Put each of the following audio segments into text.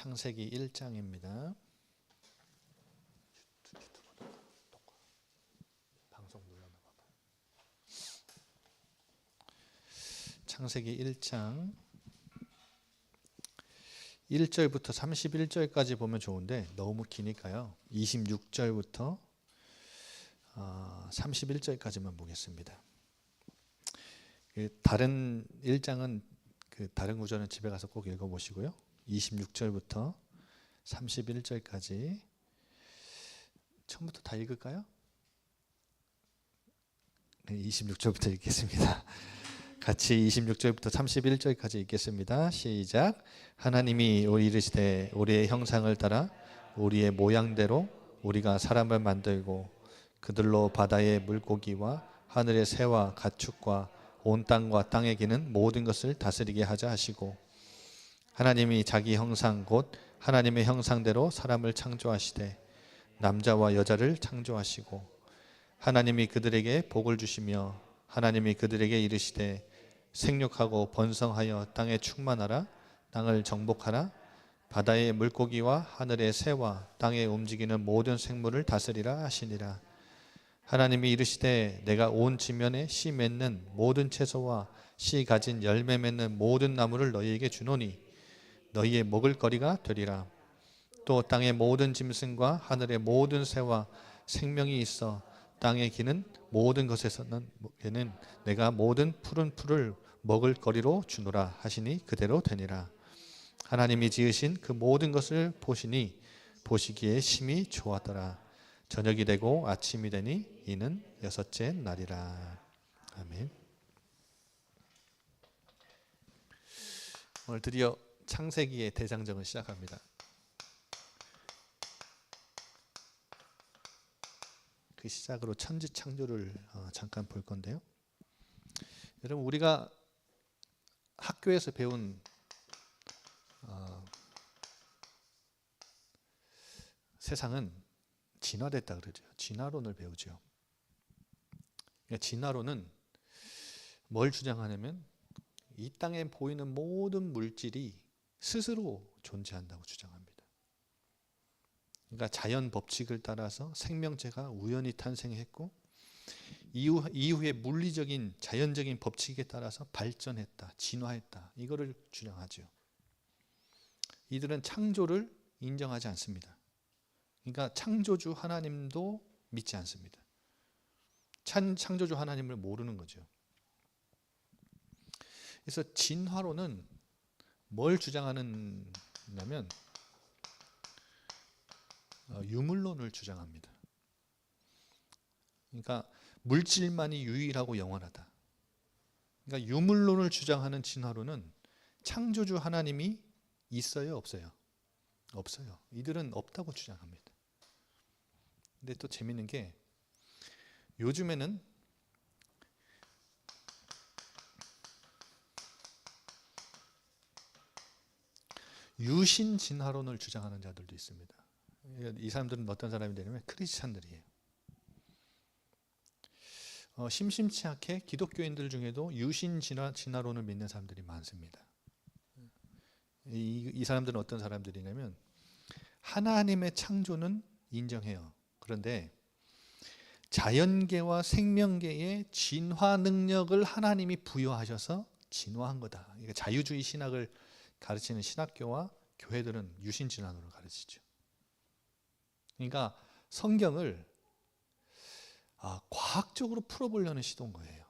창세기 1장입니다. 창세기 1장 1절부터 31절까지 보면 좋은데 너무 기니까요. 26절부터 31절까지만 보겠습니다. 다른 1장은 다른 구절은 집에 가서 꼭 읽어보시고요. 26절부터 31절까지 처음부터 다 읽을까요? 네, 26절부터 읽겠습니다. 같이 26절부터 31절까지 읽겠습니다. 시작. 하나님이 이르시되 우리의 형상을 따라 우리의 모양대로 우리가 사람을 만들고 그들로 바다의 물고기와 하늘의 새와 가축과 온 땅과 땅에 기는 모든 것을 다스리게 하자 하시고, 하나님이 자기 형상 곧 하나님의 형상대로 사람을 창조하시되 남자와 여자를 창조하시고, 하나님이 그들에게 복을 주시며 하나님이 그들에게 이르시되 생육하고 번성하여 땅에 충만하라. 땅을 정복하라. 바다의 물고기와 하늘의 새와 땅에 움직이는 모든 생물을 다스리라 하시니라. 하나님이 이르시되 내가 온 지면에 씨 맺는 모든 채소와 씨 가진 열매 맺는 모든 나무를 너희에게 주노니 너희의 먹을 거리가 되리라. 또 땅의 모든 짐승과 하늘의 모든 새와 생명이 있어 땅에 기는 모든 것에서는 내가 모든 푸른 풀을 먹을 거리로 주노라 하시니 그대로 되니라. 하나님이 지으신 그 모든 것을 보시니 보시기에 심히 좋았더라. 저녁이 되고 아침이 되니 이는 여섯째 날이라. 아멘. 오늘 드디어 창세기의 대장정을 시작합니다. 그 시작으로 천지 창조를 잠깐 볼 건데요. 여러분, 우리가 학교에서 배운 세상은 진화됐다 그러죠. 진화론을 배우죠. 그러니까 진화론은 뭘 주장하냐면 이 땅에 보이는 모든 물질이 스스로 존재한다고 주장합니다. 그러니까 자연 법칙을 따라서 생명체가 우연히 탄생했고 이후에 물리적인 자연적인 법칙에 따라서 발전했다, 진화했다, 이거를 주장하죠. 이들은 창조를 인정하지 않습니다. 그러니까 창조주 하나님도 믿지 않습니다. 창조주 하나님을 모르는 거죠. 그래서 진화론은 뭘 주장하느냐면 유물론을 주장합니다. 그러니까 물질만이 유일하고 영원하다. 그러니까 유물론을 주장하는 진화론은 창조주 하나님이 있어요, 없어요? 없어요. 이들은 없다고 주장합니다. 근데 또 재밌는 게 요즘에는 유신 진화론을 주장하는 자들도 있습니다. 이 사람들은 어떤 사람이 되냐면 크리스찬들이에요. 심심치 않게 기독교인들 중에도 유신 진화론을 믿는 사람들이 많습니다. 이 사람들은 어떤 사람들이냐면 하나님의 창조는 인정해요. 그런데 자연계와 생명계의 진화 능력을 하나님이 부여하셔서 진화한 거다. 그러니까 자유주의 신학을 가르치는 신학교와 교회들은 유신 진화론을 가르치죠. 그러니까 성경을 과학적으로 풀어보려는 시도인 거예요.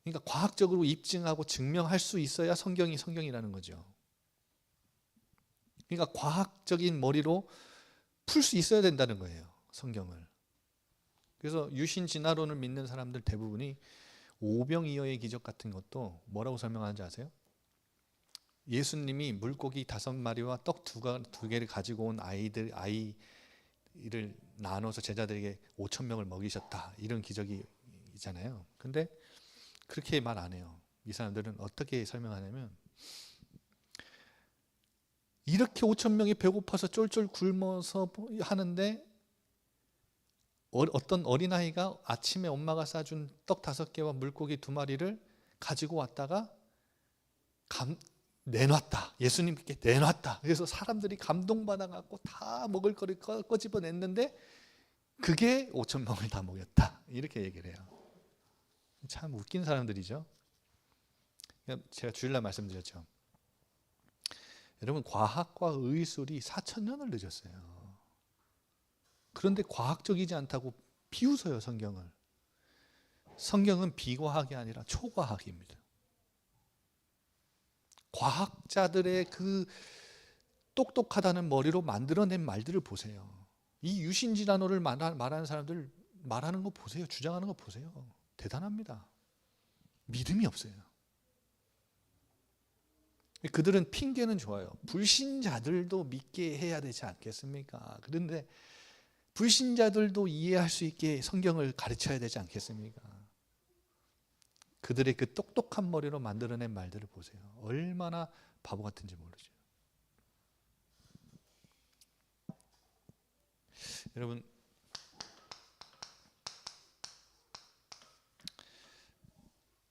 그러니까 과학적으로 입증하고 증명할 수 있어야 성경이 성경이라는 거죠. 그러니까 과학적인 머리로 풀 수 있어야 된다는 거예요, 성경을. 그래서 유신 진화론을 믿는 사람들 대부분이 오병이어의 기적 같은 것도 뭐라고 설명하는지 아세요? 예수님이 물고기 5마리와 떡 2개를 가지고 온 아이를 나눠서 제자들에게 5,000명을 먹이셨다, 이런 기적이 있잖아요. 근데 그렇게 말 안 해요. 이 사람들은 어떻게 설명하냐면 이렇게 5,000명이 배고파서 쫄쫄 굶어서 하는데 어떤 어린아이가 아침에 엄마가 싸준 떡 5개와 물고기 2마리를 가지고 왔다가 내놨다. 예수님께 내놨다. 그래서 사람들이 감동받아갖고 다 먹을 거를 꺼집어냈는데 그게 5천 명을 다 먹였다. 이렇게 얘기를 해요. 참 웃긴 사람들이죠. 제가 주일날 말씀드렸죠. 여러분, 과학과 의술이 4,000년을 늦었어요. 그런데 과학적이지 않다고 비웃어요, 성경을. 성경은 비과학이 아니라 초과학입니다. 과학자들의 그 똑똑하다는 머리로 만들어낸 말들을 보세요. 이 유신질환호를 말하는 사람들 말하는 거 보세요. 주장하는 거 보세요. 대단합니다. 믿음이 없어요. 그들은 핑계는 좋아요. 불신자들도 믿게 해야 되지 않겠습니까? 그런데 불신자들도 이해할 수 있게 성경을 가르쳐야 되지 않겠습니까? 그들의 그 똑똑한 머리로 만들어낸 말들을 보세요. 얼마나 바보 같은지 모르죠. 여러분,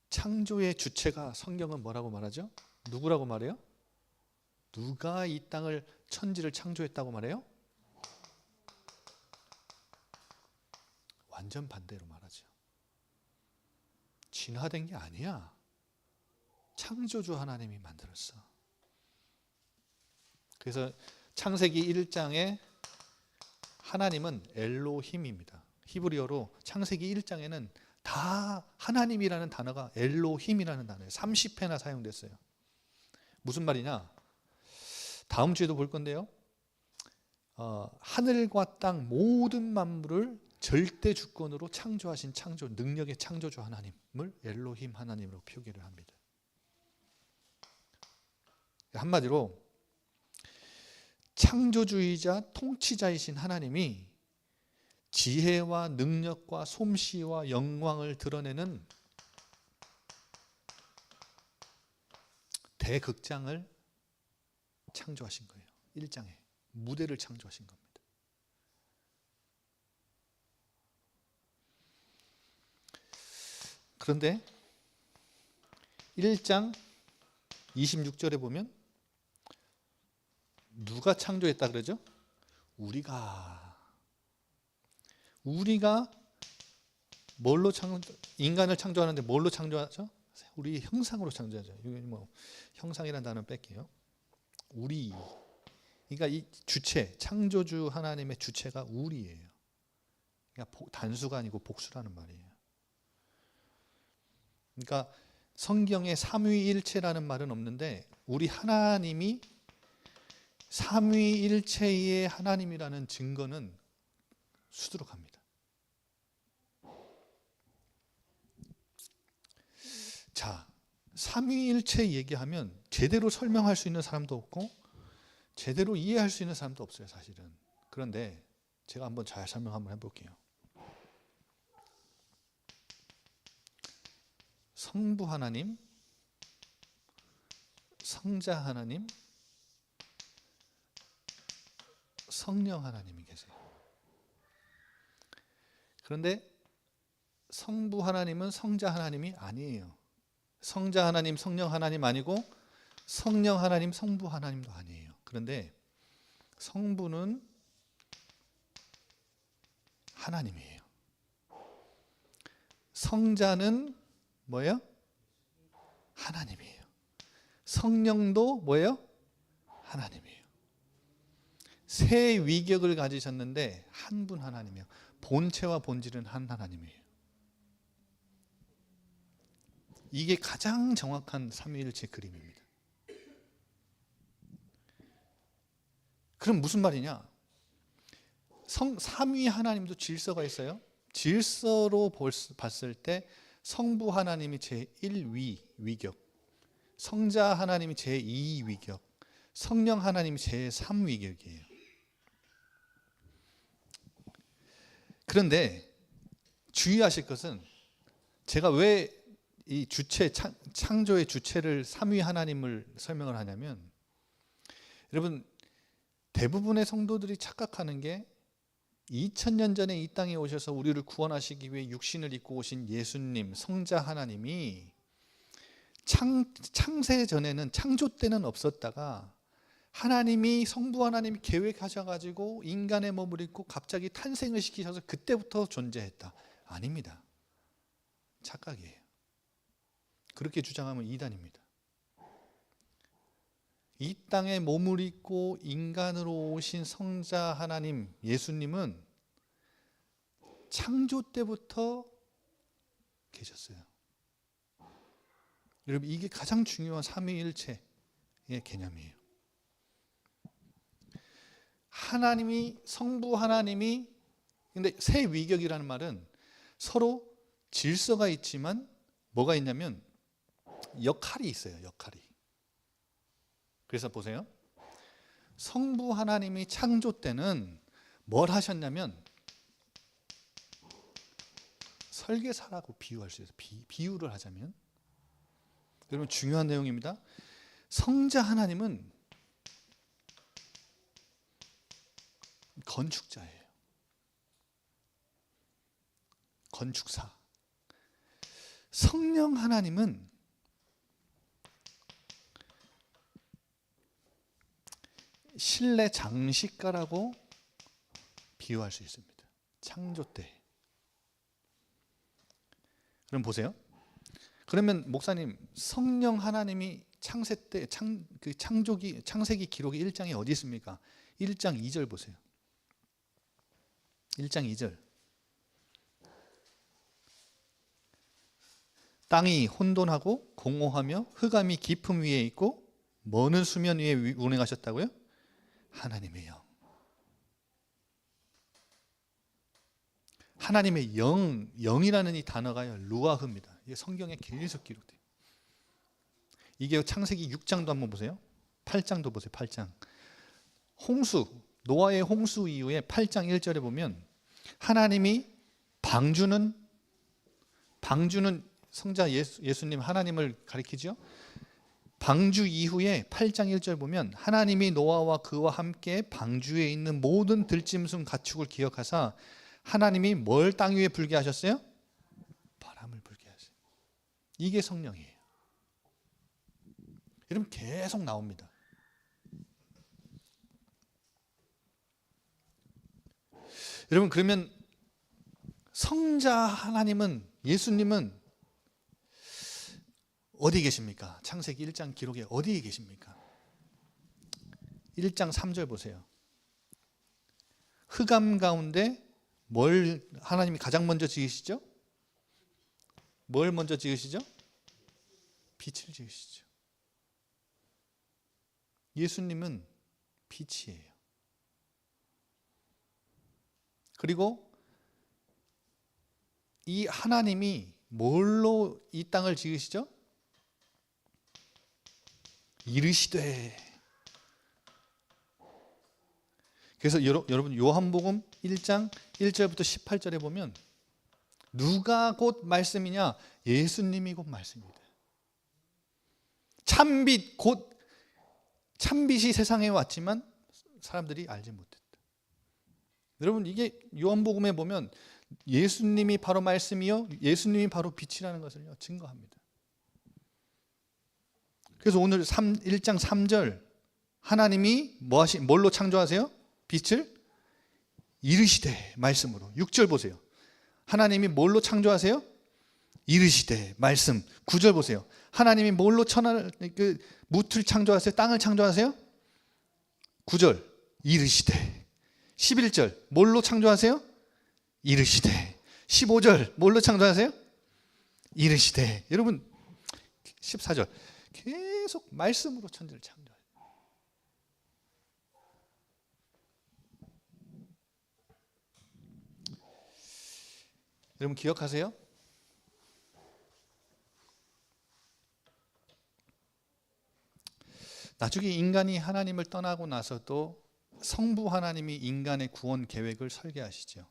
창조의 주체가 성경은 뭐라고 말하죠? 누구라고 말해요? 누가 이 땅을 천지를 창조했다고 말해요? 완전 반대로 말하죠. 진화된 게 아니야. 창조주 하나님이 만들었어. 그래서 창세기 1장에 하나님은 엘로힘입니다. 히브리어로 창세기 1장에는 다 하나님이라는 단어가 엘로힘이라는 단어예요. 30회나 사용됐어요. 무슨 말이냐? 다음 주에도 볼 건데요. 하늘과 땅 모든 만물을 절대 주권으로 창조하신 창조 능력의 창조주 하나님을 엘로힘 하나님으로 표기를 합니다. 한마디로 창조주이자 통치자이신 하나님이 지혜와 능력과 솜씨와 영광을 드러내는 대극장을 창조하신 거예요. 1장에 무대를 창조하신 겁니다. 그런데 1장 26절에 보면 누가 창조했다 그러죠? 우리가 뭘로 인간을 창조하는데 뭘로 창조하죠? 우리 형상으로 창조하죠. 이거 뭐 형상이라는 단어 뺄게요. 우리. 그러니까 이 주체, 창조주 하나님의 주체가 우리예요. 그러니까 단수가 아니고 복수라는 말이에요. 그러니까 성경에 삼위일체라는 말은 없는데 우리 하나님이 삼위일체의 하나님이라는 증거는 수두룩합니다. 자, 삼위일체 얘기하면 제대로 설명할 수 있는 사람도 없고 제대로 이해할 수 있는 사람도 없어요, 사실은. 그런데 제가 한번 잘 설명 한번 해볼게요. 성부 하나님, 성자 하나님, 성령 하나님이 계세요. 그런데 성부 하나님은 성자 하나님이 아니에요. 성자 하나님, 성령 하나님 아니고 성령 하나님, 성부 하나님도 아니에요. 그런데 성부는 하나님이에요. 성자는 뭐예요? 하나님이에요. 성령도 뭐예요? 하나님이에요. 세 위격을 가지셨는데 한 분 하나님이에요. 본체와 본질은 한 하나님이에요. 이게 가장 정확한 삼위일체 그림입니다. 그럼 무슨 말이냐? 삼위 하나님도 질서가 있어요. 질서로 봤을 때 성부 하나님이 제1위 위격, 성자 하나님이 제2 위격, 성령 하나님이 제3 위격이에요. 그런데 주의하실 것은 제가 왜 이 주체 창조의 주체를 삼위 하나님을 설명을 하냐면 여러분 대부분의 성도들이 착각하는 게 2000년 전에 이 땅에 오셔서 우리를 구원하시기 위해 육신을 입고 오신 예수님 성자 하나님이 창세 전에는, 창조 때는 없었다가 하나님이, 성부 하나님이 계획하셔가지고 인간의 몸을 입고 갑자기 탄생을 시키셔서 그때부터 존재했다. 아닙니다. 착각이에요. 그렇게 주장하면 이단입니다. 이 땅에 몸을 입고 인간으로 오신 성자 하나님, 예수님은 창조 때부터 계셨어요. 여러분, 이게 가장 중요한 삼위일체의 개념이에요. 하나님이, 성부 하나님이, 근데 새 위격이라는 말은 서로 질서가 있지만 뭐가 있냐면 역할이 있어요. 역할이. 그래서 보세요. 성부 하나님이 창조 때는 뭘 하셨냐면 설계사라고 비유할 수 있어요. 비유를 하자면, 여러분 중요한 내용입니다. 성자 하나님은 건축자예요. 건축사. 성령 하나님은 실내 장식가라고 비유할 수 있습니다. 창조 때. 그럼 보세요. 그러면 목사님, 성령 하나님이 창세 때 창세기 기록이 1장에 어디 있습니까? 1장 2절 보세요. 1장 2절. 땅이 혼돈하고 공허하며 흑암이 깊음 위에 있고 먼 수면 위에 운행하셨다고요? 하나님의 영. 하나님의 영이라는 이 단어가요, 루아흐입니다. 이게 성경에 계속 기록돼요. 이게 창세기 6장도 한번 보세요. 8장도 보세요. 8장. 홍수, 노아의 홍수 이후에 8장 1절에 보면 하나님이 방주는 성자 예수님 하나님을 가리키죠. 방주 이후에 8장 1절 보면 하나님이 노아와 그와 함께 방주에 있는 모든 들짐승 가축을 기억하사 하나님이 뭘 땅 위에 불게 하셨어요? 바람을 불게 하세요. 이게 성령이에요. 여러분 계속 나옵니다. 여러분 그러면 성자 하나님은, 예수님은 어디 계십니까? 창세기 1장 기록에 어디에 계십니까? 1장 3절 보세요. 흑암 가운데 뭘 하나님이 가장 먼저 지으시죠? 뭘 먼저 지으시죠? 빛을 지으시죠. 예수님은 빛이에요. 그리고 이 하나님이 뭘로 이 땅을 지으시죠? 이르시되. 그래서 여러분 요한복음 1장 1절부터 18절에 보면 누가 곧 말씀이냐? 예수님이 곧 말씀입니다. 참빛 곧 참빛이 세상에 왔지만 사람들이 알지 못했다. 여러분 이게 요한복음에 보면 예수님이 바로 말씀이요, 예수님이 바로 빛이라는 것을 증거합니다. 그래서 오늘 1장 3절 하나님이 뭘로 창조하세요? 빛을 이르시되 말씀으로. 6절 보세요. 하나님이 뭘로 창조하세요? 이르시되 말씀. 9절 보세요. 하나님이 뭘로 무틀 창조하세요? 땅을 창조하세요? 9절 이르시되. 11절 뭘로 창조하세요? 이르시되. 15절 뭘로 창조하세요? 이르시되. 여러분 14절 계속 말씀으로 천지를 창조해요. 여러분 기억하세요? 나중에 인간이 하나님을 떠나고 나서도 성부 하나님이 인간의 구원 계획을 설계하시죠.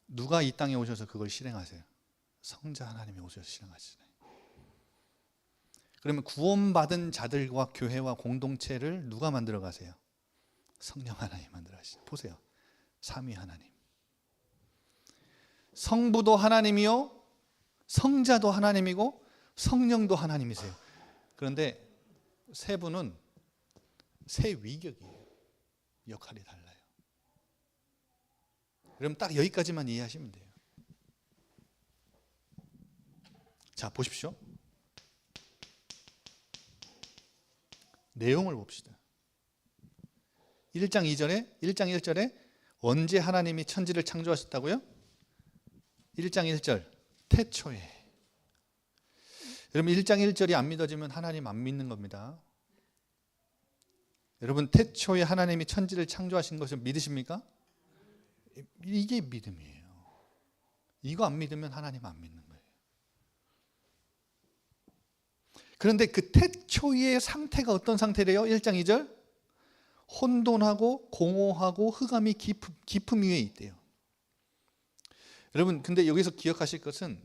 누가 이 땅에 오셔서 그걸 실행하세요? 성자 하나님이 오셔서 실행하시잖아요. 그러면 구원받은 자들과 교회와 공동체를 누가 만들어 가세요? 성령 하나님 만들어 가시죠. 보세요. 삼위 하나님. 성부도 하나님이요, 성자도 하나님이고 성령도 하나님이세요. 그런데 세 분은 세 위격이에요. 역할이 달라요. 그럼 딱 여기까지만 이해하시면 돼요. 자, 보십시오. 내용을 봅시다. 1장 1절에 언제 하나님이 천지를 창조하셨다고요? 1장 1절 태초에. 여러분 1장 1절이 안 믿어지면 하나님 안 믿는 겁니다. 여러분 태초에 하나님이 천지를 창조하신 것을 믿으십니까? 이게 믿음이에요. 이거 안 믿으면 하나님 안 믿는 거예요. 그런데 그 태초의 상태가 어떤 상태래요? 1장 2절 혼돈하고 공허하고 흑암이 깊음 위에 있대요. 여러분 근데 여기서 기억하실 것은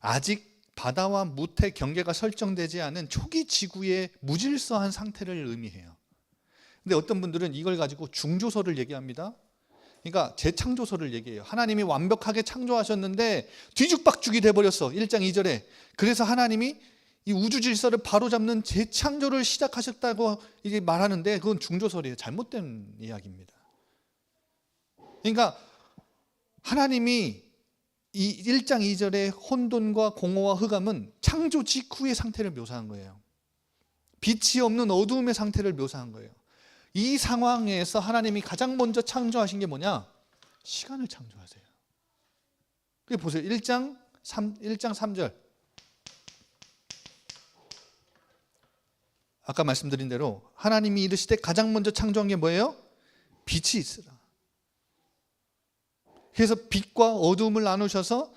아직 바다와 무태 경계가 설정되지 않은 초기 지구의 무질서한 상태를 의미해요. 근데 어떤 분들은 이걸 가지고 중조설을 얘기합니다. 그러니까 재창조설을 얘기해요. 하나님이 완벽하게 창조하셨는데 뒤죽박죽이 돼버렸어. 1장 2절에. 그래서 하나님이 이 우주 질서를 바로잡는 재창조를 시작하셨다고 이게 말하는데 그건 중조설이에요. 잘못된 이야기입니다. 그러니까 하나님이 이 1장 2절의 혼돈과 공허와 흑암은 창조 직후의 상태를 묘사한 거예요. 빛이 없는 어두움의 상태를 묘사한 거예요. 이 상황에서 하나님이 가장 먼저 창조하신 게 뭐냐? 시간을 창조하세요. 그게 보세요. 1장 3절. 아까 말씀드린 대로 하나님이 이르시되 가장 먼저 창조한 게 뭐예요? 빛이 있으라. 그래서 빛과 어두움을 나누셔서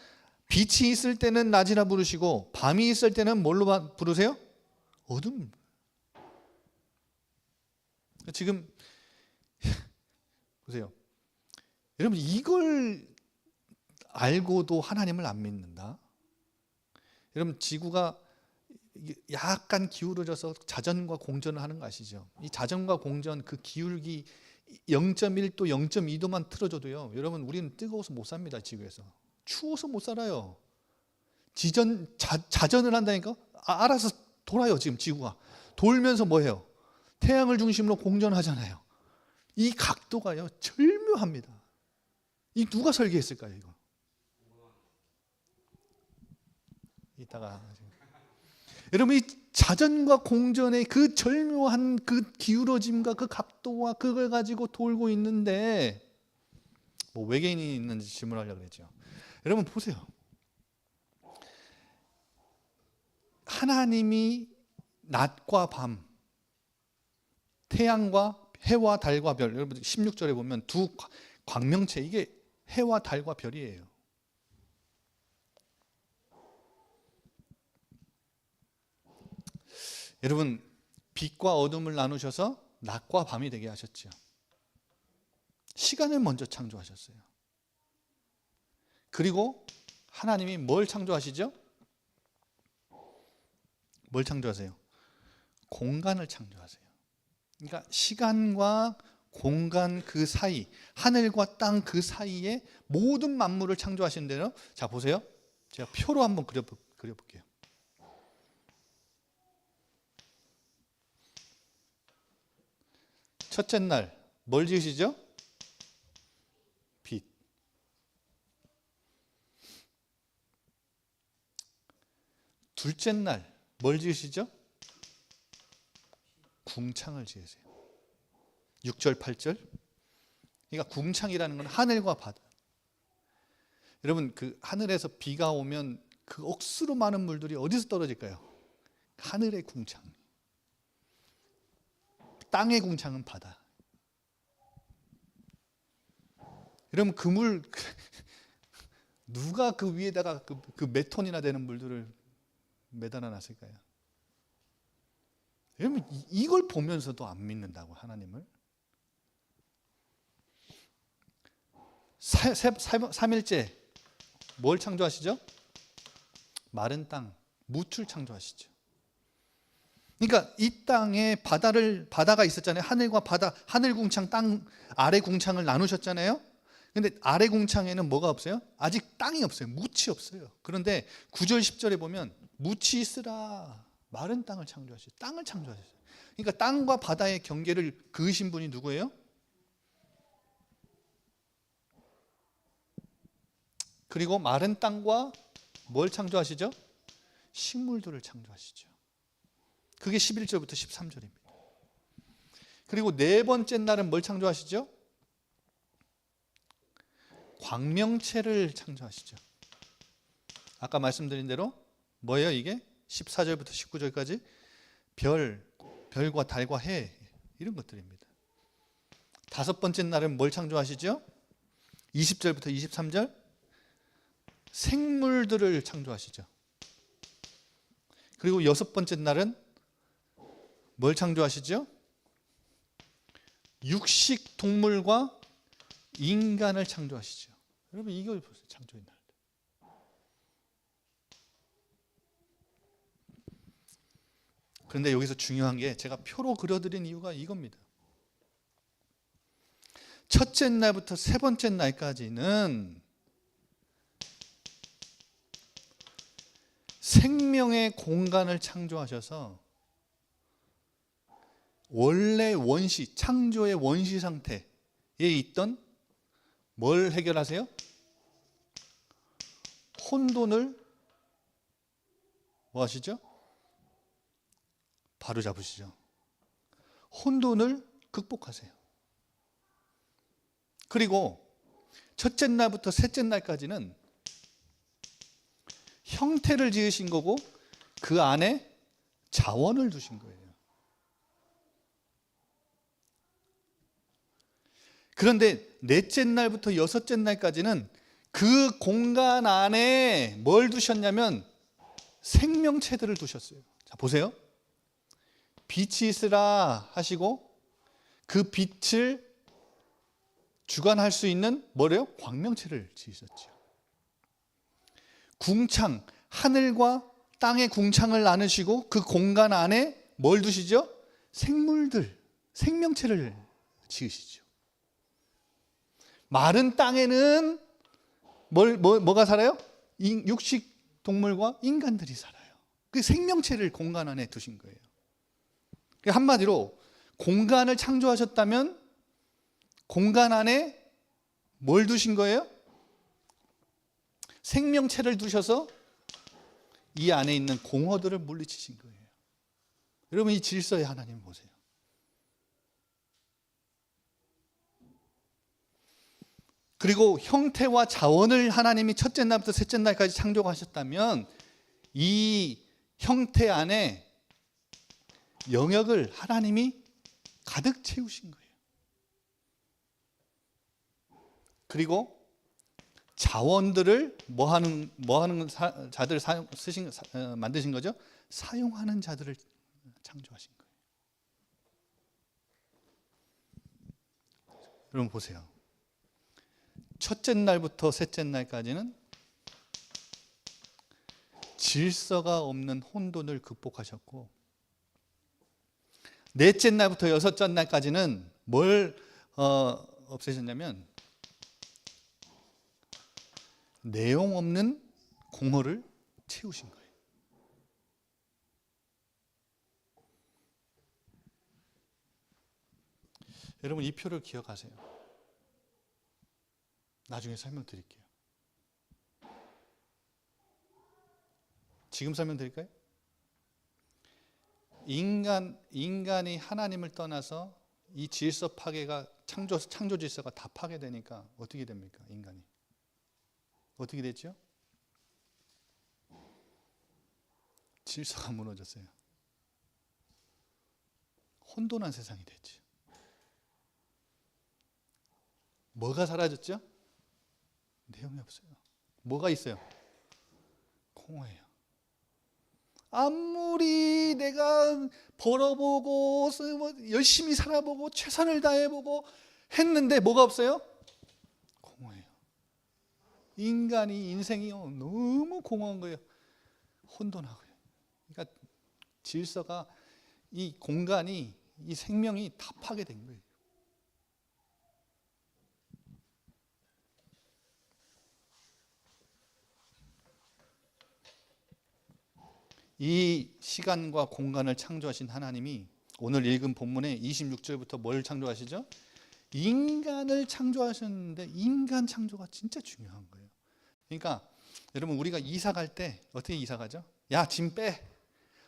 빛이 있을 때는 낮이라 부르시고 밤이 있을 때는 뭘로 부르세요? 어둠. 지금 보세요. 여러분 이걸 알고도 하나님을 안 믿는다. 여러분 지구가 약간 기울어져서 자전과 공전을 하는 거 아시죠? 이 자전과 공전 그 기울기 0.1도 0.2도만 틀어줘도요. 여러분 우리는 뜨거워서 못 삽니다. 지구에서. 추워서 못 살아요. 자전을 한다니까? 알아서 돌아요. 지금 지구가. 돌면서 뭐해요? 태양을 중심으로 공전하잖아요. 이 각도가요 절묘합니다. 이 누가 설계했을까요? 이거 이따가 여러분 이 자전과 공전의 그 절묘한 그 기울어짐과 그 각도와 그걸 가지고 돌고 있는데 뭐 외계인이 있는지 질문하려고 그랬죠. 여러분 보세요. 하나님이 낮과 밤 태양과 해와 달과 별, 여러분 16절에 보면 두 광명체, 이게 해와 달과 별이에요. 여러분 빛과 어둠을 나누셔서 낮과 밤이 되게 하셨죠. 시간을 먼저 창조하셨어요. 그리고 하나님이 뭘 창조하시죠? 뭘 창조하세요? 공간을 창조하세요. 그러니까 시간과 공간 그 사이, 하늘과 땅 그 사이에 모든 만물을 창조하신 대로, 자 보세요. 제가 표로 한번 그려볼게요. 첫째 날 뭘 지으시죠? 빛. 둘째 날 뭘 지으시죠? 궁창을 지으세요. 6절 8절. 그러니까 궁창이라는 건 하늘과 바다. 여러분 그 하늘에서 비가 오면 그 억수로 많은 물들이 어디서 떨어질까요? 하늘의 궁창. 땅의 궁창은 바다. 여러분 그 물 누가 그 위에다가 그 몇 톤이나 되는 물들을 매달아 놨을까요? 여러분 이걸 보면서도 안 믿는다고 하나님을? 3일째 뭘 창조하시죠? 마른 땅, 무출 창조하시죠. 그러니까 이 땅에 바다가 있었잖아요. 하늘과 바다, 하늘 궁창, 땅 아래 궁창을 나누셨잖아요. 근데 아래 궁창에는 뭐가 없어요? 아직 땅이 없어요. 묻이 없어요. 그런데 9절 10절에 보면 묻히 있으라. 마른 땅을 창조하셨어요. 땅을 창조하셨어요. 그러니까 땅과 바다의 경계를 그으신 분이 누구예요? 그리고 마른 땅과 뭘 창조하시죠? 식물들을 창조하시죠. 그게 11절부터 13절입니다. 그리고 네 번째 날은 뭘 창조하시죠? 광명체를 창조하시죠. 아까 말씀드린 대로 뭐예요 이게? 14절부터 19절까지 별과 달과 해 이런 것들입니다. 다섯 번째 날은 뭘 창조하시죠? 20절부터 23절 생물들을 창조하시죠. 그리고 여섯 번째 날은 뭘 창조하시죠? 육식 동물과 인간을 창조하시죠. 여러분 이걸 보세요. 창조의 날. 그런데 여기서 중요한 게 제가 표로 그려드린 이유가 이겁니다. 첫째 날부터 세 번째 날까지는 생명의 공간을 창조하셔서 원래 원시, 창조의 원시 상태에 있던 뭘 해결하세요? 혼돈을 뭐 하시죠? 바로 잡으시죠. 혼돈을 극복하세요. 그리고 첫째 날부터 셋째 날까지는 형태를 지으신 거고 그 안에 자원을 두신 거예요. 그런데 넷째 날부터 여섯째 날까지는 그 공간 안에 뭘 두셨냐면 생명체들을 두셨어요. 자, 보세요. 빛이 있으라 하시고 그 빛을 주관할 수 있는 뭐래요? 광명체를 지으셨죠. 궁창, 하늘과 땅의 궁창을 나누시고 그 공간 안에 뭘 두시죠? 생물들, 생명체를 지으시죠. 마른 땅에는 뭐가 살아요? 육식 동물과 인간들이 살아요. 그 생명체를 공간 안에 두신 거예요. 한마디로 공간을 창조하셨다면 공간 안에 뭘 두신 거예요? 생명체를 두셔서 이 안에 있는 공허들을 물리치신 거예요. 여러분 이 질서의 하나님 보세요. 그리고 형태와 자원을 하나님이 첫째 날부터 셋째 날까지 창조하셨다면 이 형태 안에 영역을 하나님이 가득 채우신 거예요. 그리고 자원들을 뭐하는 자들을 만드신 거죠? 사용하는 자들을 창조하신 거예요. 여러분 보세요. 첫째 날부터 셋째 날까지는 질서가 없는 혼돈을 극복하셨고 넷째 날부터 여섯째 날까지는 뭘 없애셨냐면 내용 없는 공허를 채우신 거예요. 여러분 이 표를 기억하세요. 나중에 설명드릴게요. 지금 설명드릴까요? 인간이 하나님을 떠나서 이 질서 파괴가 창조 질서가 다 파괴되니까 어떻게 됩니까? 인간이 어떻게 됐죠? 질서가 무너졌어요. 혼돈한 세상이 됐죠. 뭐가 사라졌죠? 내용이 없어요. 뭐가 있어요? 공허해요. 아무리 내가 벌어보고 열심히 살아보고 최선을 다해보고 했는데 뭐가 없어요? 공허해요. 인생이요 너무 공허한 거예요. 혼돈하고요. 그러니까 질서가 이 공간이 이 생명이 다 파괴된 거예요. 이 시간과 공간을 창조하신 하나님이 오늘 읽은 본문의 26절부터 뭘 창조하시죠? 인간을 창조하셨는데 인간 창조가 진짜 중요한 거예요. 그러니까 여러분 우리가 이사 갈 때 어떻게 이사 가죠? 야, 짐 빼.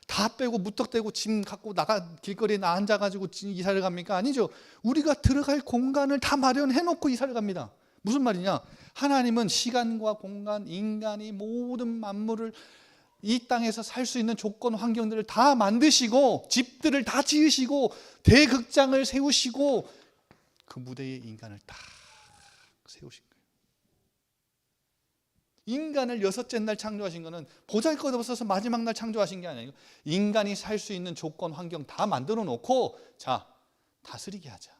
다 빼고 무턱대고 짐 갖고 나가 길거리에 앉아가지고 이사를 갑니까? 아니죠. 우리가 들어갈 공간을 다 마련해 놓고 이사를 갑니다. 무슨 말이냐? 하나님은 시간과 공간, 인간이 모든 만물을 이 땅에서 살 수 있는 조건, 환경들을 다 만드시고 집들을 다 지으시고 대극장을 세우시고 그 무대에 인간을 딱 세우신 거예요. 인간을 여섯째 날 창조하신 것은 보잘것없어서 마지막 날 창조하신 게 아니에요. 인간이 살 수 있는 조건, 환경 다 만들어 놓고 자, 다스리게 하자.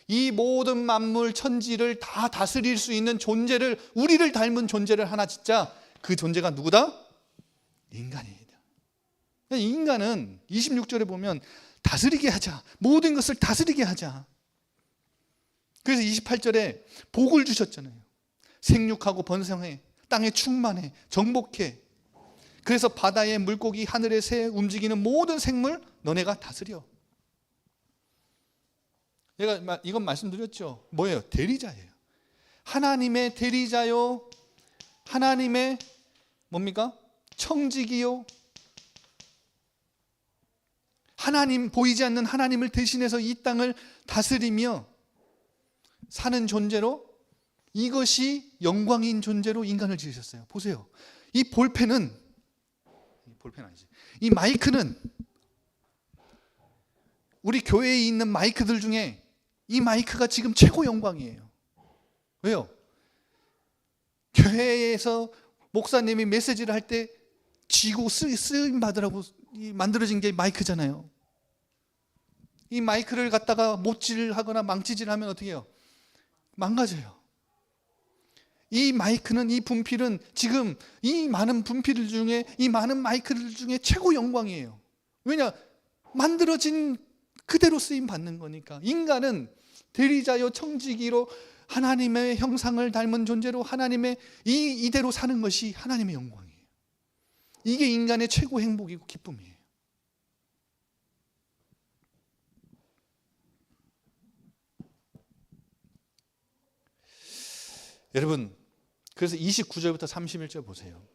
이 모든 만물 천지를 다 다스릴 수 있는 존재를, 우리를 닮은 존재를 하나 짓자. 그 존재가 누구다? 인간이다. 인간은 26절에 보면 다스리게 하자. 모든 것을 다스리게 하자. 그래서 28절에 복을 주셨잖아요. 생육하고 번성해, 땅에 충만해, 정복해. 그래서 바다의 물고기, 하늘의 새, 움직이는 모든 생물 너네가 다스려. 제가 이건 말씀드렸죠. 뭐예요? 대리자예요. 하나님의 대리자요, 하나님의 뭡니까? 청직이요. 하나님, 보이지 않는 하나님을 대신해서 이 땅을 다스리며 사는 존재로, 이것이 영광인 존재로 인간을 지으셨어요. 보세요. 이 볼펜 아니지. 이 마이크는 우리 교회에 있는 마이크들 중에 이 마이크가 지금 최고 영광이에요. 왜요? 교회에서 목사님이 메시지를 할 때 쥐고 쓰임 받으라고 만들어진 게 마이크잖아요. 이 마이크를 갖다가 못질하거나 망치질하면 어떻게 해요? 망가져요. 이 마이크는, 이 분필은 지금 이 많은 분필 중에, 이 많은 마이크들 중에 최고 영광이에요. 왜냐? 만들어진 그대로 쓰임 받는 거니까. 인간은 대리자요 청지기로 하나님의 형상을 닮은 존재로 하나님의 이대로 사는 것이 하나님의 영광이에요. 이게 인간의 최고 행복이고 기쁨이에요. 여러분, 그래서 29절부터 31절 보세요.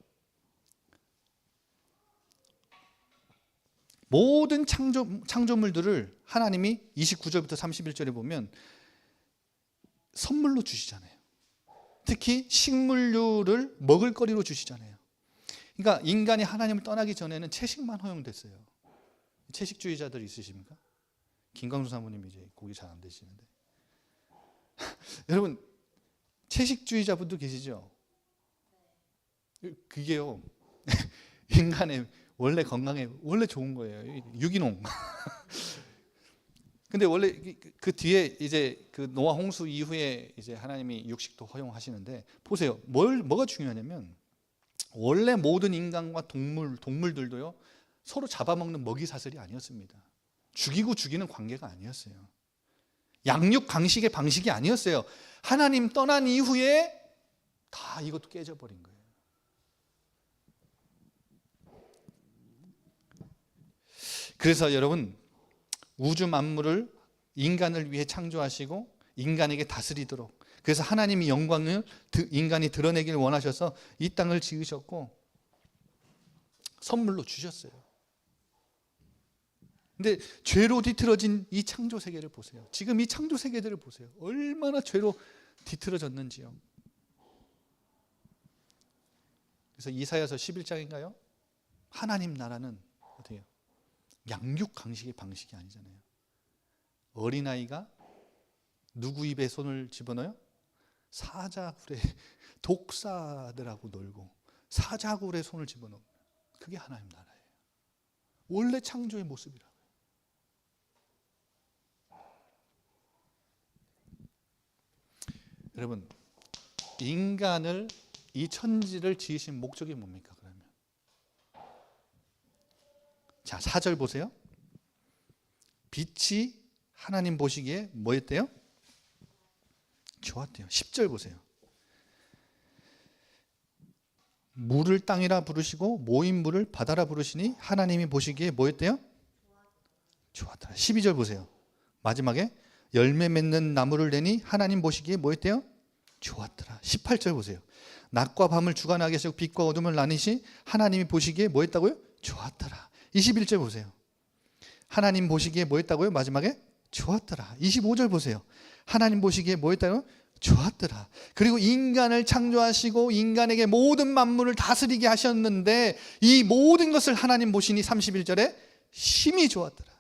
모든 창조물들을 하나님이 29절부터 31절에 보면 선물로 주시잖아요. 특히 식물류를 먹을거리로 주시잖아요. 그러니까 인간이 하나님을 떠나기 전에는 채식만 허용됐어요. 채식주의자들 있으십니까? 김광수 사모님 이제 고기 잘 안 드시는데. 여러분, 채식주의자분도 계시죠? 그게요, 인간의 원래 건강에 원래 좋은 거예요. 유기농. 근데 원래 그 뒤에 이제 그 노아 홍수 이후에 이제 하나님이 육식도 허용하시는데, 보세요. 뭐가 중요하냐면 원래 모든 인간과 동물들도요 서로 잡아먹는 먹이 사슬이 아니었습니다. 죽이고 죽이는 관계가 아니었어요. 양육 강식의 방식이 아니었어요. 하나님 떠난 이후에 다 이것도 깨져버린 거예요. 그래서 여러분, 우주 만물을 인간을 위해 창조하시고 인간에게 다스리도록, 그래서 하나님이 영광을 인간이 드러내길 원하셔서 이 땅을 지으셨고 선물로 주셨어요. 근데 죄로 뒤틀어진 이 창조 세계를 보세요. 지금 이 창조 세계들을 보세요. 얼마나 죄로 뒤틀어졌는지요. 그래서 이사야서 11장인가요? 하나님 나라는 어때요? 양육 강식의 방식이 아니잖아요. 어린아이가 누구 입에 손을 집어넣어요? 사자굴에 독사들하고 놀고 사자굴에 손을 집어넣고, 그게 하나님 나라예요. 원래 창조의 모습이라고요. 여러분, 인간을, 이 천지를 지으신 목적이 뭡니까? 그러면 자, 4절 보세요. 빛이 하나님 보시기에 뭐였대요? 좋았대요. 10절 보세요. 물을 땅이라 부르시고 모인 물을 바다라 부르시니 하나님이 보시기에 뭐였대요? 좋았더라. 12절 보세요. 마지막에 열매 맺는 나무를 내니 하나님 보시기에 뭐였대요? 좋았더라. 18절 보세요. 낮과 밤을 주관하게 하시고 빛과 어둠을 나누시 하나님이 보시기에 뭐였다고요? 좋았더라. 21절 보세요. 하나님 보시기에 뭐였다고요? 마지막에 좋았더라. 25절 보세요. 하나님 보시기에 뭐였다고요? 좋았더라. 그리고 인간을 창조하시고 인간에게 모든 만물을 다스리게 하셨는데 이 모든 것을 하나님 보시니 31절에 심히 좋았더라.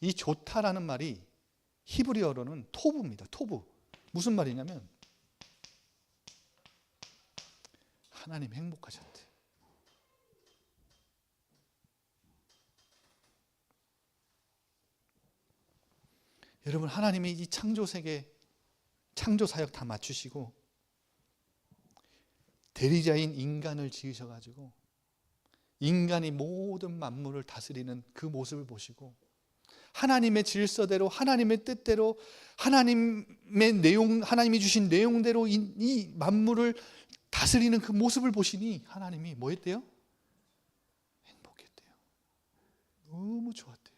이 좋다라는 말이 히브리어로는 토부입니다. 토부. 무슨 말이냐면 하나님 행복하셨대. 여러분, 하나님이 이 창조세계, 창조사역 다 맞추시고 대리자인 인간을 지으셔가지고 인간이 모든 만물을 다스리는 그 모습을 보시고 하나님의 질서대로 하나님의 뜻대로 하나님의 내용, 하나님이 주신 내용대로 이 만물을 다스리는 그 모습을 보시니 하나님이 뭐 했대요? 행복했대요. 너무 좋았대요.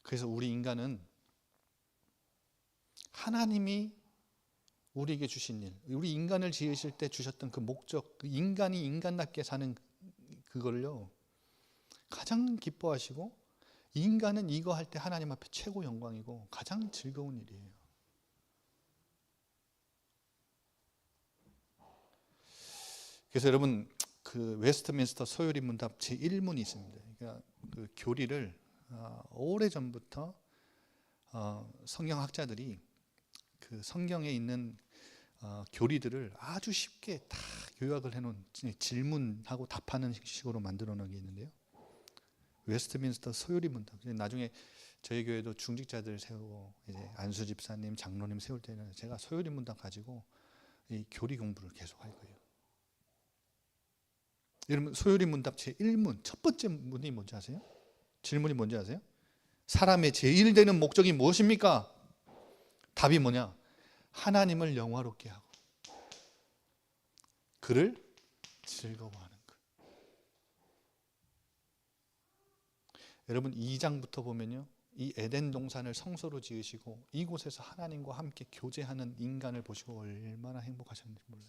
그래서 우리 인간은 하나님이 우리에게 주신 일, 우리 인간을 지으실 때 주셨던 그 목적, 그 인간이 인간답게 사는 그걸요 가장 기뻐하시고 인간은 이거 할 때 하나님 앞에 최고 영광이고 가장 즐거운 일이에요. 그래서 여러분, 그 웨스트민스터 소요리 문답 제1문이 있습니다. 그러니까 그 교리를 오래전부터 성경학자들이 그 성경에 있는 교리들을 아주 쉽게 다 요약을 해놓은 질문하고 답하는 식으로 만들어 놓은 게 있는데요. 웨스트민스터 소요리 문답. 나중에 저희 교회도 중직자들 세우고 이제 안수 집사님, 장로님 세울 때는 제가 소요리 문답 가지고 이 교리 공부를 계속 할 거예요. 여러분, 소요리 문답 제1문 첫 번째 문이 뭔지 아세요? 질문이 뭔지 아세요? 사람의 제일 되는 목적이 무엇입니까? 답이 뭐냐? 하나님을 영화롭게 하고 그를 즐거워하는 것. 여러분, 2장부터 보면요, 이 에덴 동산을 성소로 지으시고 이곳에서 하나님과 함께 교제하는 인간을 보시고 얼마나 행복하셨는지 몰라요.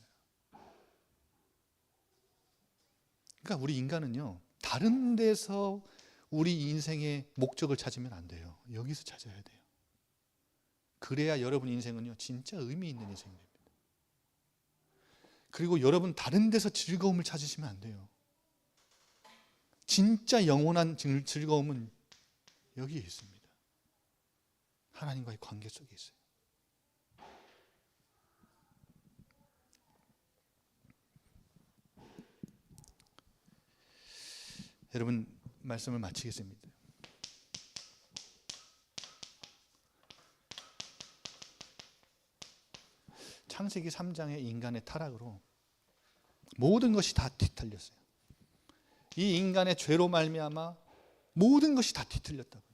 그러니까 우리 인간은요, 다른 데서 우리 인생의 목적을 찾으면 안 돼요. 여기서 찾아야 돼요. 그래야 여러분 인생은요 진짜 의미 있는 인생이 됩니다. 그리고 여러분 다른 데서 즐거움을 찾으시면 안 돼요. 진짜 영원한 즐거움은 여기에 있습니다. 하나님과의 관계 속에 있어요. 여러분, 말씀을 마치겠습니다. 창세기 3장의 인간의 타락으로 모든 것이 다 뒤틀렸어요. 이 인간의 죄로 말미암아 모든 것이 다 뒤틀렸다고요.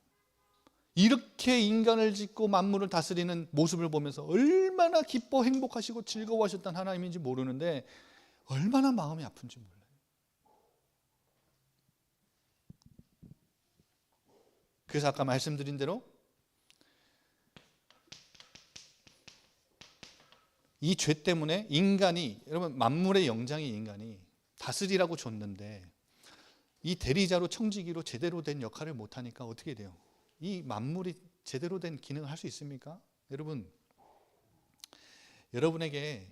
이렇게 인간을 짓고 만물을 다스리는 모습을 보면서 얼마나 기뻐 행복하시고 즐거워하셨던 하나님인지 모르는데 얼마나 마음이 아픈지 몰라요. 그래서 아까 말씀드린 대로 이 죄 때문에 인간이, 여러분 만물의 영장인 인간이 다스리라고 줬는데 이 대리자로 청지기로 제대로 된 역할을 못하니까 어떻게 돼요? 이 만물이 제대로 된 기능을 할 수 있습니까? 여러분, 여러분에게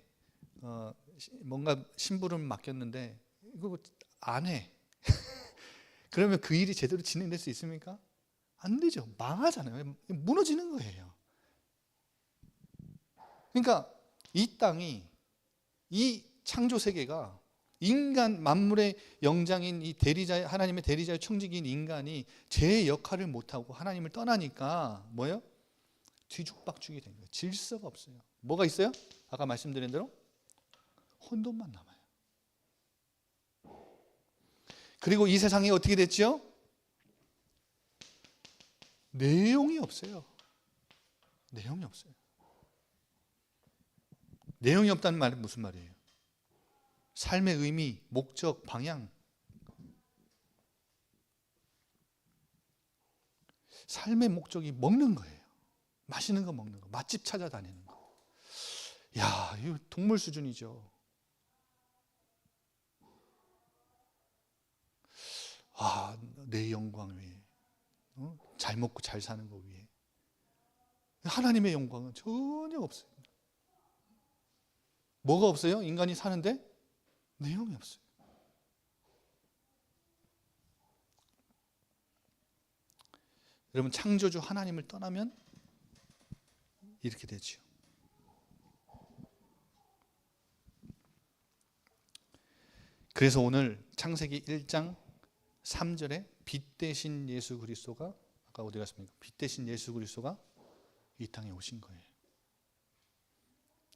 뭔가 심부름을 맡겼는데 이거 안 해. 그러면 그 일이 제대로 진행될 수 있습니까? 안 되죠. 망하잖아요. 무너지는 거예요. 그러니까 이 땅이, 이 창조 세계가 인간 만물의 영장인 이 대리자, 하나님의 대리자의 청지기인 인간이 제 역할을 못하고 하나님을 떠나니까 뭐예요? 뒤죽박죽이 된 거예요. 질서가 없어요. 뭐가 있어요? 아까 말씀드린 대로 혼돈만 남아요. 그리고 이 세상이 어떻게 됐죠? 내용이 없어요. 내용이 없어요. 내용이 없다는 말은 무슨 말이에요? 삶의 의미, 목적, 방향. 삶의 목적이 먹는 거예요. 맛있는 거 먹는 거, 맛집 찾아다니는 거. 야, 이거 동물 수준이죠. 아, 내 영광 위에, 잘 먹고 잘 사는 거 위에. 하나님의 영광은 전혀 없어요. 뭐가 없어요? 인간이 사는데 내용이 없어요. 여러분, 창조주 하나님을 떠나면 이렇게 되죠. 그래서 오늘 창세기 1장 3절에 빛 대신 예수 그리스도가, 아까 어디 갔습니까? 빛 대신 예수 그리스도가 이 땅에 오신 거예요.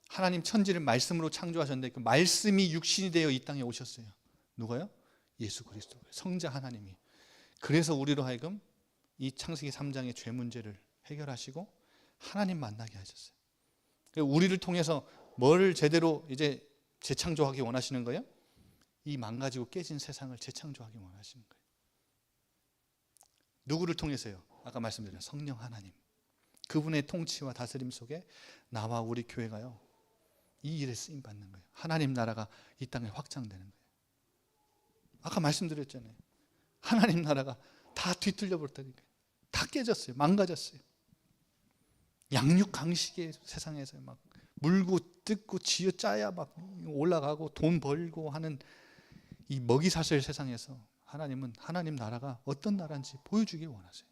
하나님 천지를 말씀으로 창조하셨는데 그 말씀이 육신이 되어 이 땅에 오셨어요. 누가요? 예수 그리스도, 성자 하나님이. 그래서 우리로 하여금 이 창세기 3장의 죄 문제를 해결하시고 하나님 만나게 하셨어요. 우리를 통해서 뭘 제대로 이제 재창조하기 원하시는 거예요? 이 망가지고 깨진 세상을 재창조하기 원하시는 거예요. 누구를 통해서요? 아까 말씀드린 성령 하나님, 그분의 통치와 다스림 속에 나와 우리 교회가요, 이 일에 쓰임 받는 거예요. 하나님 나라가 이 땅에 확장되는 거예요. 아까 말씀드렸잖아요. 하나님 나라가 다 뒤틀려 버렸다니까요. 다 깨졌어요. 망가졌어요. 양육 강식의 세상에서 막 물고 뜯고 쥐어짜야 막 올라가고 돈 벌고 하는 이 먹이사슬 세상에서 하나님은 하나님 나라가 어떤 나라인지 보여주기 원하세요.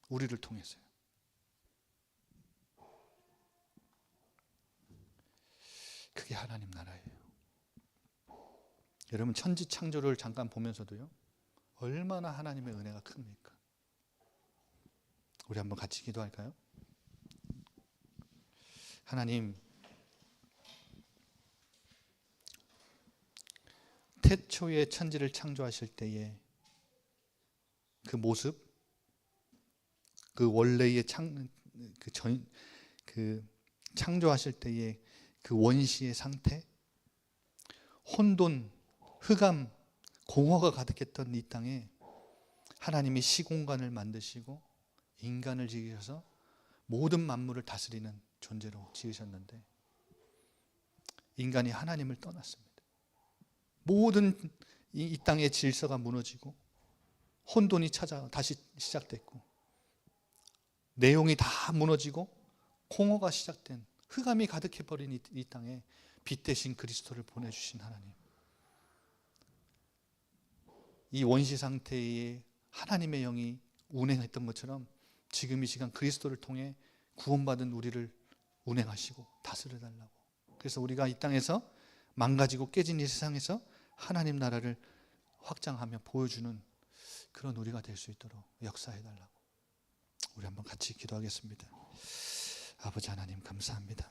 우리를 통해서요. 그게 하나님 나라예요. 여러분, 천지 창조를 잠깐 보면서도요, 얼마나 하나님의 은혜가 큽니까? 우리 한번 같이 기도할까요? 하나님, 태초에 천지를 창조하실 때에 그 모습, 그 원래의 창조하실 때의 그 원시의 상태, 혼돈, 흑암, 공허가 가득했던 이 땅에 하나님이 시공간을 만드시고 인간을 지으셔서 모든 만물을 다스리는 존재로 지으셨는데 인간이 하나님을 떠났습니다. 모든 이 땅의 질서가 무너지고 혼돈이 찾아 다시 시작됐고 내용이 다 무너지고 공허가 시작된, 흑암이 가득해버린 이 땅에 빛 대신 그리스도를 보내주신 하나님, 이 원시 상태에 하나님의 영이 운행했던 것처럼 지금 이 시간 그리스도를 통해 구원받은 우리를 운행하시고 다스려달라고. 그래서 우리가 이 땅에서 망가지고 깨진 이 세상에서 하나님 나라를 확장하며 보여주는 그런 우리가 될 수 있도록 역사해달라고. 우리 한번 같이 기도하겠습니다. 아버지 하나님, 감사합니다.